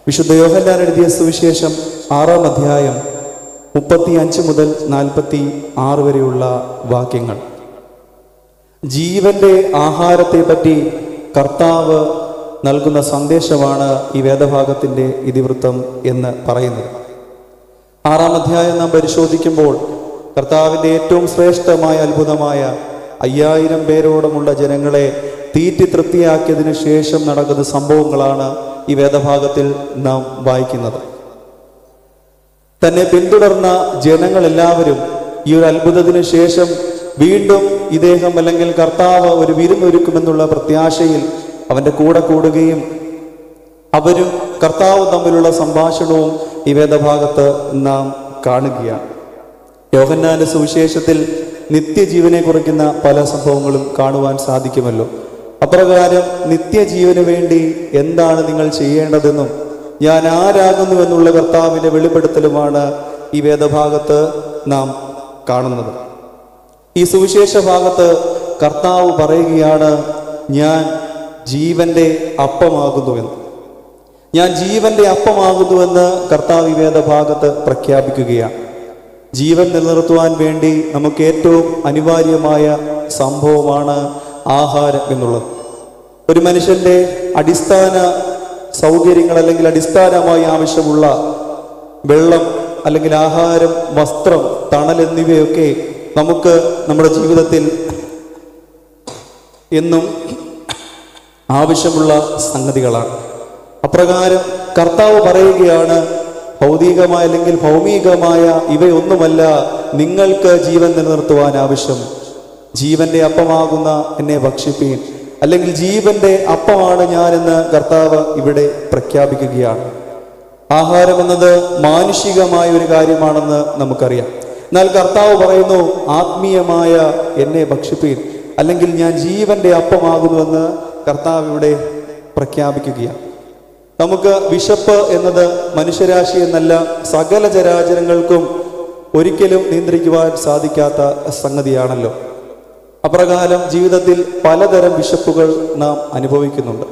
വിശുദ്ധ യോഹന്നാൻ എഴുതിയ സുവിശേഷം 6-ാം അധ്യായം 35 മുതൽ 46 വരെയുള്ള വാക്യങ്ങൾ. ജീവന്റെ ആഹാരത്തെ പറ്റി കർത്താവ് നൽകുന്ന സന്ദേശമാണ് ഈ വേദഭാഗത്തിൻ്റെ ഇതിവൃത്തം എന്ന് പറയുന്നത്. 6-ാം അധ്യായം നാം പരിശോധിക്കുമ്പോൾ കർത്താവിൻ്റെ ഏറ്റവും ശ്രേഷ്ഠമായ അത്ഭുതമായ 5000 പേരോടമുള്ള ജനങ്ങളെ തീറ്റി തൃപ്തിയാക്കിയതിനു ശേഷം നടക്കുന്ന സംഭവങ്ങളാണ് ഈ വേദഭാഗത്തിൽ നാം വായിക്കുന്നത്. തന്നെ പിന്തുടർന്ന ജനങ്ങളെല്ലാവരും ഈ ഒരു അത്ഭുതത്തിന് ശേഷം വീണ്ടും ഇദ്ദേഹം അല്ലെങ്കിൽ കർത്താവ് ഒരു വിരുന്നൊരുക്കുമെന്നുള്ള പ്രത്യാശയിൽ അവൻ്റെ കൂടെ കൂടുകയും അവരും കർത്താവും തമ്മിലുള്ള സംഭാഷണവും ഈ വേദഭാഗത്ത് നാം കാണുകയാണ്. യോഹന്നാന്റെ സുവിശേഷത്തിൽ നിത്യജീവനെ കുറിക്കുന്ന പല സംഭവങ്ങളും കാണുവാൻ സാധിക്കുമല്ലോ. അപ്രകാരം നിത്യജീവന് വേണ്ടി എന്താണ് നിങ്ങൾ ചെയ്യേണ്ടതെന്നും ഞാൻ ആരാകുന്നുവെന്നുള്ള കർത്താവിൻ്റെ വെളിപ്പെടുത്തലുമാണ് ഈ വേദഭാഗത്ത് നാം കാണുന്നത്. ഈ സുവിശേഷ ഭാഗത്ത് കർത്താവ് പറയുകയാണ്, ഞാൻ ജീവന്റെ അപ്പമാകുന്നുവെന്ന്. ഞാൻ ജീവന്റെ അപ്പമാകുന്നുവെന്ന് കർത്താവ് ഈ വേദഭാഗത്ത് പ്രഖ്യാപിക്കുകയാണ്. ജീവൻ നിലനിർത്തുവാൻ വേണ്ടി നമുക്ക് ഏറ്റവും അനിവാര്യമായ സംഭവമാണ് ആഹാരം എന്നുള്ളത്. ഒരു മനുഷ്യന്റെ അടിസ്ഥാന സൗകര്യങ്ങൾ അല്ലെങ്കിൽ അടിസ്ഥാനമായി ആവശ്യമുള്ള വെള്ളം അല്ലെങ്കിൽ ആഹാരം, വസ്ത്രം, തണൽ എന്നിവയൊക്കെ നമുക്ക് നമ്മുടെ ജീവിതത്തിൽ എന്നും ആവശ്യമുള്ള സംഗതികളാണ്. അപ്രകാരം കർത്താവ് പറയുകയാണ്, ഭൗതികമായ അല്ലെങ്കിൽ ഭൗമികമായ ഇവയൊന്നുമല്ല നിങ്ങൾക്ക് ജീവൻ നിലനിർത്തുവാൻ ആവശ്യം. ജീവന്റെ അപ്പമാകുന്ന എന്നെ ഭക്ഷിപ്പീൻ, അല്ലെങ്കിൽ ജീവന്റെ അപ്പമാണ് ഞാനെന്ന് കർത്താവ് ഇവിടെ പ്രഖ്യാപിക്കുകയാണ്. ആഹാരം എന്നത് മാനുഷികമായ ഒരു കാര്യമാണെന്ന് നമുക്കറിയാം. എന്നാൽ കർത്താവ് പറയുന്നു, ആത്മീയമായ എന്നെ ഭക്ഷിപ്പീൻ, അല്ലെങ്കിൽ ഞാൻ ജീവന്റെ അപ്പമാകുന്നുവെന്ന് കർത്താവ് ഇവിടെ പ്രഖ്യാപിക്കുകയാണ്. നമുക്ക് വിശപ്പ് എന്നത് മനുഷ്യരാശി എന്നല്ല സകല ചരാചരങ്ങൾക്കും ഒരിക്കലും നിയന്ത്രിക്കുവാൻ സാധിക്കാത്ത സംഗതിയാണല്ലോ. അപ്രകാരം ജീവിതത്തിൽ പലതരം വിശപ്പുകൾ നാം അനുഭവിക്കുന്നുണ്ട്.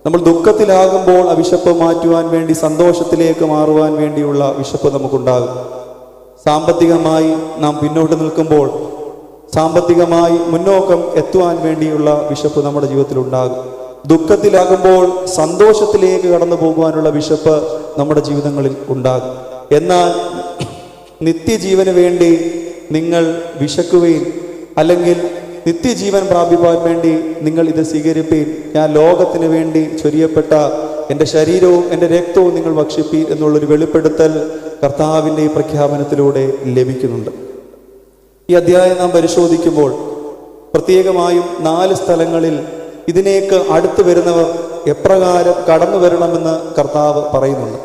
നമ്മൾ ദുഃഖത്തിലാകുമ്പോൾ ആ വിശപ്പ് മാറ്റുവാൻ വേണ്ടി സന്തോഷത്തിലേക്ക് മാറുവാൻ വേണ്ടിയുള്ള വിശപ്പ് നമുക്കുണ്ടാകും. സാമ്പത്തികമായി നാം പിന്നോട്ട് നിൽക്കുമ്പോൾ സാമ്പത്തികമായി മുന്നോക്കം എത്തുവാൻ വേണ്ടിയുള്ള വിശപ്പ് നമ്മുടെ ജീവിതത്തിൽ ഉണ്ടാകും. ദുഃഖത്തിലാകുമ്പോൾ സന്തോഷത്തിലേക്ക് കടന്നു പോകുവാനുള്ള വിശപ്പ് നമ്മുടെ ജീവിതങ്ങളിൽ ഉണ്ടാകും. എന്നാൽ നിത്യജീവന് വേണ്ടി നിങ്ങൾ വിശക്കുകയും അല്ലെങ്കിൽ നിത്യജീവൻ പ്രാപിപ്പാൻ വേണ്ടി നിങ്ങൾ ഇത് സ്വീകരിപ്പീൻ, ഞാൻ ലോകത്തിന് വേണ്ടി ചൊരിയപ്പെട്ട എൻ്റെ ശരീരവും എൻ്റെ രക്തവും നിങ്ങൾ ഭക്ഷിപ്പീൻ എന്നുള്ളൊരു വെളിപ്പെടുത്തൽ കർത്താവിൻ്റെ ഈ പ്രഖ്യാപനത്തിലൂടെ ലഭിക്കുന്നുണ്ട്. ഈ അധ്യായം നാം പരിശോധിക്കുമ്പോൾ പ്രത്യേകമായും 4 സ്ഥലങ്ങളിൽ ഇതിനേക്ക് അടുത്ത് വരുന്നവർ എപ്രകാരം കടന്നു വരണമെന്ന് കർത്താവ് പറയുന്നുണ്ട്.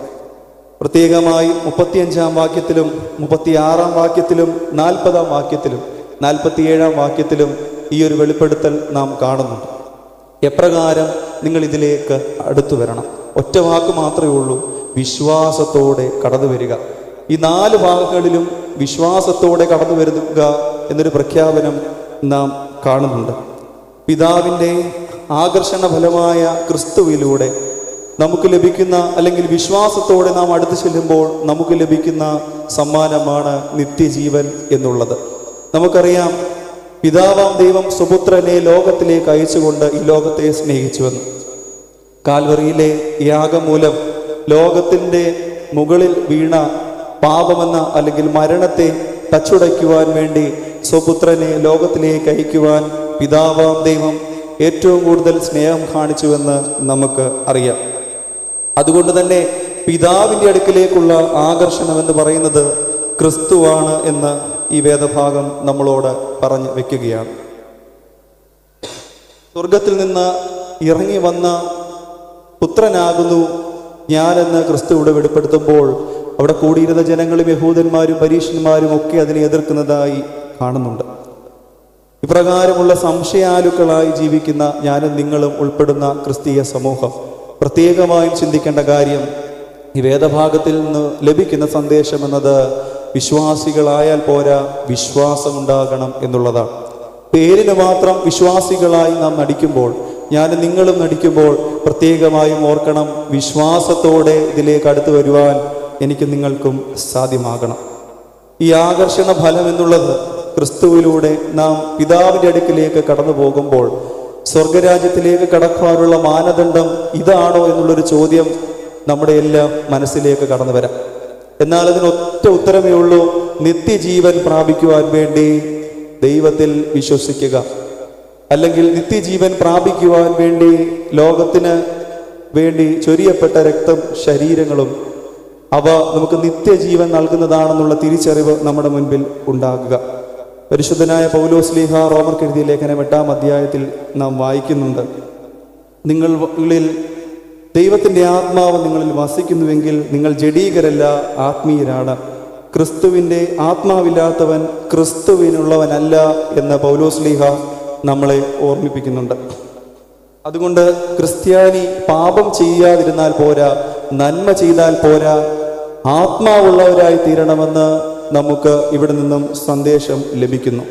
പ്രത്യേകമായി 35-ാം വാക്യത്തിലും 36-ാം വാക്യത്തിലും 40-ാം വാക്യത്തിലും 47-ാം വാക്യത്തിലും ഈ ഒരു വെളിപ്പെടുത്തൽ നാം കാണുന്നുണ്ട്. എപ്രകാരം നിങ്ങൾ ഇതിലേക്ക് അടുത്തു വരണം. ഒറ്റ വാക്ക് മാത്രമേ ഉള്ളൂ, വിശ്വാസത്തോടെ കടന്നു വരിക. ഈ 4 ഭാഗങ്ങളിലും വിശ്വാസത്തോടെ കടന്നു വരിക എന്നൊരു പ്രഖ്യാപനം നാം കാണുന്നുണ്ട്. പിതാവിൻ്റെ ആകർഷണ ഫലമായ ക്രിസ്തുവിലൂടെ നമുക്ക് ലഭിക്കുന്ന അല്ലെങ്കിൽ വിശ്വാസത്തോടെ നാം അടുത്ത് ചെല്ലുമ്പോൾ നമുക്ക് ലഭിക്കുന്ന സമ്മാനമാണ് നിത്യജീവൻ എന്നുള്ളത്. നമുക്കറിയാം, പിതാവാം ദൈവം സുപുത്രനെ ലോകത്തിലേക്ക് അയച്ചുകൊണ്ട് ഈ ലോകത്തെ സ്നേഹിച്ചുവെന്ന്. കാൽവറിയിലെ യാഗം മൂലം ലോകത്തിൻ്റെ മുകളിൽ വീണ പാപമെന്ന അല്ലെങ്കിൽ മരണത്തെ തച്ചുടയ്ക്കുവാൻ വേണ്ടി സ്വപുത്രനെ ലോകത്തിലേക്ക് അയക്കുവാൻ പിതാവാം ദൈവം ഏറ്റവും കൂടുതൽ സ്നേഹം കാണിച്ചുവെന്ന് നമുക്ക് അറിയാം. അതുകൊണ്ട് തന്നെ പിതാവിൻ്റെ അടുക്കിലേക്കുള്ള ആകർഷണം എന്ന് പറയുന്നത് ക്രിസ്തുവാണ് എന്ന് ഈ വേദഭാഗം നമ്മളോട് പറഞ്ഞു വെക്കുകയാണ്. സ്വർഗത്തിൽ നിന്ന് ഇറങ്ങി വന്ന പുത്രനാകുന്നു ഞാനെന്ന് ക്രിസ്തുവിടെ വെളിപ്പെടുത്തുമ്പോൾ അവിടെ കൂടിയിരുന്ന ജനങ്ങളും യഹൂദന്മാരും പരീശന്മാരും ഒക്കെ അതിനെ എതിർക്കുന്നതായി കാണുന്നുണ്ട്. ഇപ്രകാരമുള്ള സംശയാലുക്കളായി ജീവിക്കുന്ന ഞാനും നിങ്ങളും ഉൾപ്പെടുന്ന ക്രിസ്തീയ സമൂഹം പ്രത്യേകമായും ചിന്തിക്കേണ്ട കാര്യം, ഈ വേദഭാഗത്തിൽ നിന്ന് ലഭിക്കുന്ന സന്ദേശം എന്നത് വിശ്വാസികളായാൽ പോരാ, വിശ്വാസമുണ്ടാകണം എന്നുള്ളതാണ്. പേരിന് മാത്രം വിശ്വാസികളായി നാം നടിക്കുമ്പോൾ ഞാൻ നിങ്ങളും നടിക്കുമ്പോൾ പ്രത്യേകമായും ഓർക്കണം, വിശ്വാസത്തോടെ ഇതിലേക്ക് അടുത്ത് വരുവാൻ എനിക്ക് നിങ്ങൾക്കും സാധ്യമാകണം. ഈ ആകർഷണ ഫലം എന്നുള്ളത് ക്രിസ്തുവിലൂടെ നാം പിതാവിൻ്റെ അടുക്കിലേക്ക് കടന്നു പോകുമ്പോൾ സ്വർഗരാജ്യത്തിലേക്ക് കടക്കാനുള്ള മാനദണ്ഡം ഇതാണോ എന്നുള്ളൊരു ചോദ്യം നമ്മുടെ എല്ലാം മനസ്സിലേക്ക് കടന്നു വരാം. എന്നാൽ അതിനൊറ്റ ഉത്തരമേ ഉള്ളൂ: നിത്യജീവൻ പ്രാപിക്കുവാൻ വേണ്ടി ദൈവത്തിൽ വിശ്വസിക്കുക, അല്ലെങ്കിൽ നിത്യജീവൻ പ്രാപിക്കുവാൻ വേണ്ടി ലോകത്തിന് വേണ്ടി ചൊരിയപ്പെട്ട രക്തം, ശരീരങ്ങളും അവ നമുക്ക് നിത്യജീവൻ നൽകുന്നതാണെന്നുള്ള തിരിച്ചറിവ് നമ്മുടെ മുൻപിൽ ഉണ്ടാകുക. പരിശുദ്ധനായ പൗലോസ്ലീഹ റോമർക്ക് എഴുതിയ ലേഖനം 8-ാം അധ്യായത്തിൽ നാം വായിക്കുന്നുണ്ട്: നിങ്ങളിൽ ദൈവത്തിൻ്റെ ആത്മാവ് നിങ്ങളിൽ വസിക്കുന്നുവെങ്കിൽ നിങ്ങൾ ജഡീകരല്ല, ആത്മീയരാണ്. ക്രിസ്തുവിൻ്റെ ആത്മാവില്ലാത്തവൻ ക്രിസ്തുവിനുള്ളവനല്ല എന്ന് പൗലോസ്ലീഹ നമ്മളെ ഓർമ്മിപ്പിക്കുന്നുണ്ട്. അതുകൊണ്ട് ക്രിസ്ത്യാനി പാപം ചെയ്യാതിരുന്നാൽ പോരാ, നന്മ ചെയ്താൽ പോരാ, ആത്മാവുള്ളവരായി തീരണമെന്ന് നമുക്ക് ഇവിടെ നിന്നും സന്ദേശം ലഭിക്കുന്നു.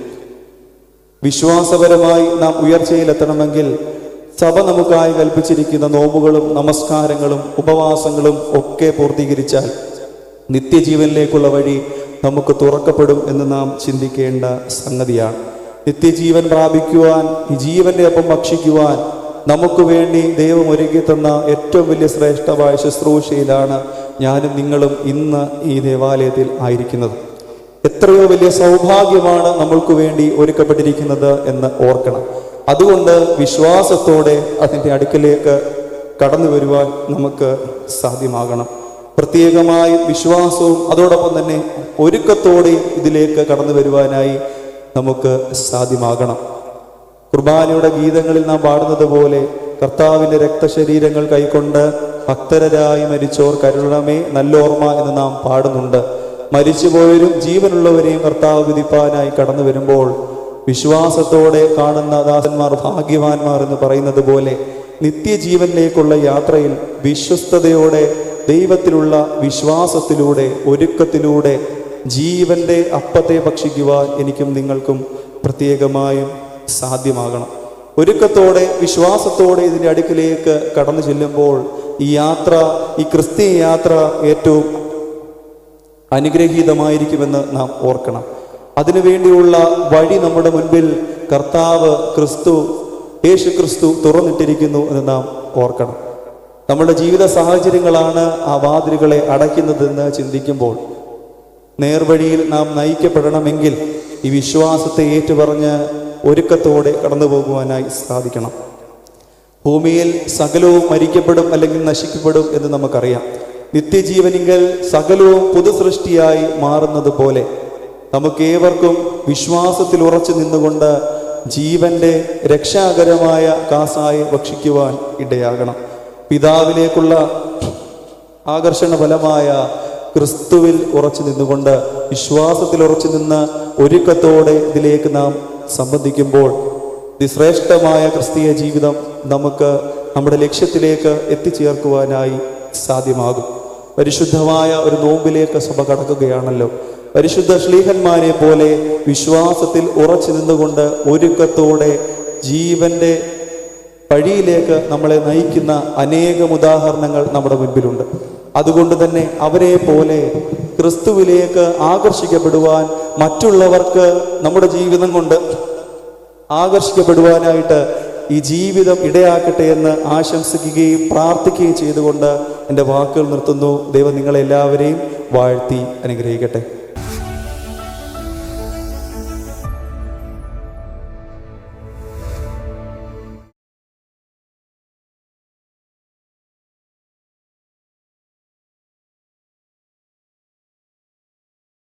വിശ്വാസപരമായി നാം ഉയർച്ചയിലെത്തണമെങ്കിൽ സഭ നമുക്കായി കൽപ്പിച്ചിരിക്കുന്ന നോമ്പുകളും നമസ്കാരങ്ങളും ഉപവാസങ്ങളും ഒക്കെ പൂർത്തീകരിച്ചാൽ നിത്യജീവനിലേക്കുള്ള വഴി നമുക്ക് തുറക്കപ്പെടും എന്ന് നാം ചിന്തിക്കേണ്ട സംഗതിയാണ്. നിത്യജീവൻ പ്രാപിക്കുവാൻ, ഈ ജീവന്റെ അപ്പം ഭക്ഷിക്കുവാൻ നമുക്ക് വേണ്ടി ദൈവം ഒരുക്കി തന്ന ഏറ്റവും വലിയ ശ്രേഷ്ഠമായ ശുശ്രൂഷയിലാണ് ഞാനും നിങ്ങളും ഇന്ന് ഈ ദേവാലയത്തിൽ ആയിരിക്കുന്നത്. എത്രയോ വലിയ സൗഭാഗ്യമാണ് നമ്മൾക്ക് വേണ്ടി ഒരുക്കപ്പെട്ടിരിക്കുന്നത് എന്ന് ഓർക്കണം. അതുകൊണ്ട് വിശ്വാസത്തോടെ അതിൻ്റെ അടുക്കലേക്ക് കടന്നു വരുവാൻ നമുക്ക് സാധ്യമാകണം. പ്രത്യേകമായി വിശ്വാസവും അതോടൊപ്പം തന്നെ ഒരുക്കത്തോടെ ഇതിലേക്ക് കടന്നു വരുവാനായി നമുക്ക് സാധ്യമാകണം. കുർബാനയുടെ ഗീതങ്ങളിൽ നാം പാടുന്നത് പോലെ കർത്താവിൻ്റെ രക്തശരീരങ്ങൾ കൈക്കൊണ്ട് ഭക്തരായി മരിച്ചോർ കരുണമേ നല്ലോർമ്മ എന്ന് നാം പാടുന്നുണ്ട്. മരിച്ചുപോയവരും ജീവനുള്ളവരെയും കർത്താവ് വിധിപ്പാനായി കടന്നു വരുമ്പോൾ വിശ്വാസത്തോടെ കാണുന്ന ദാസന്മാർ ഭാഗ്യവാന്മാർ എന്ന് പറയുന്നത് പോലെ നിത്യജീവനിലേക്കുള്ള യാത്രയിൽ വിശ്വസ്തയോടെ ദൈവത്തിലുള്ള വിശ്വാസത്തിലൂടെ ഒരുക്കത്തിലൂടെ ജീവന്റെ അപ്പത്തെ ഭക്ഷിക്കുവാൻ എനിക്കും നിങ്ങൾക്കും പ്രത്യേകമായും സാധ്യമാകണം. ഒരുക്കത്തോടെ വിശ്വാസത്തോടെ ഇതിൻ്റെ അടുക്കിലേക്ക് കടന്നു ചെല്ലുമ്പോൾ ഈ യാത്ര, ഈ ക്രിസ്തീയ യാത്ര ഏറ്റവും അനുഗ്രഹീതമായിരിക്കുമെന്ന് നാം ഓർക്കണം. അതിനുവേണ്ടിയുള്ള വഴി നമ്മുടെ മുൻപിൽ കർത്താവ് യേശു ക്രിസ്തു തുറന്നിട്ടിരിക്കുന്നു എന്ന് നാം ഓർക്കണം. നമ്മുടെ ജീവിത സാഹചര്യങ്ങളാണ് ആ വാതിലുകളെ അടയ്ക്കുന്നതെന്ന് ചിന്തിക്കുമ്പോൾ നേർവഴിയിൽ നാം നയിക്കപ്പെടണമെങ്കിൽ ഈ വിശ്വാസത്തെ ഏറ്റുപറഞ്ഞ് ഒരുക്കത്തോടെ കടന്നു പോകുവാനായി സാധിക്കണം. ഭൂമിയിൽ സകലവും മരിക്കപ്പെടും അല്ലെങ്കിൽ നശിക്കപ്പെടും എന്ന് നമുക്കറിയാം. നിത്യജീവനിങ്കൽ സകലവും പുതുസൃഷ്ടിയായി മാറുന്നത് പോലെ നമുക്കേവർക്കും വിശ്വാസത്തിൽ ഉറച്ചു നിന്നുകൊണ്ട് ജീവന്റെ രക്ഷാകരമായ കാസായി ഭക്ഷിക്കുവാൻ ഇടയാകണം. പിതാവിലേക്കുള്ള ആകർഷണ ഫലമായ ക്രിസ്തുവിൽ ഉറച്ചു നിന്നുകൊണ്ട്, വിശ്വാസത്തിൽ ഉറച്ചു നിന്ന് ഒരുക്കത്തോടെ ഇതിലേക്ക് നാം സംബന്ധിക്കുമ്പോൾ ശ്രേഷ്ഠമായ ക്രിസ്തീയ ജീവിതം നമുക്ക് നമ്മുടെ ലക്ഷ്യത്തിലേക്ക് എത്തിച്ചേർക്കുവാനായി സാധ്യമാകും. പരിശുദ്ധമായ ഒരു നോമ്പിലേക്ക് സഭ കടക്കുകയാണല്ലോ. പരിശുദ്ധ ശ്ലീഹന്മാരെ പോലെ വിശ്വാസത്തിൽ ഉറച്ചു നിന്നുകൊണ്ട് ഒരുക്കത്തോടെ ജീവന്റെ വഴിയിലേക്ക് നമ്മളെ നയിക്കുന്ന അനേകം ഉദാഹരണങ്ങൾ നമ്മുടെ മുൻപിലുണ്ട്. അതുകൊണ്ട് തന്നെ അവരെ പോലെ ക്രിസ്തുവിലേക്ക് ആകർഷിക്കപ്പെടുവാൻ, മറ്റുള്ളവർക്ക് നമ്മുടെ ജീവിതം കൊണ്ട് ആകർഷിക്കപ്പെടുവാനായിട്ട് ഈ ജീവിതം ഇടയാക്കട്ടെ എന്ന് ആശംസിക്കുകയും പ്രാർത്ഥിക്കുകയും ചെയ്തുകൊണ്ട് എൻ്റെ വാക്കുകൾ നിർത്തുന്നു. ദൈവം നിങ്ങളെല്ലാവരെയും വാഴ്ത്തി അനുഗ്രഹിക്കട്ടെ.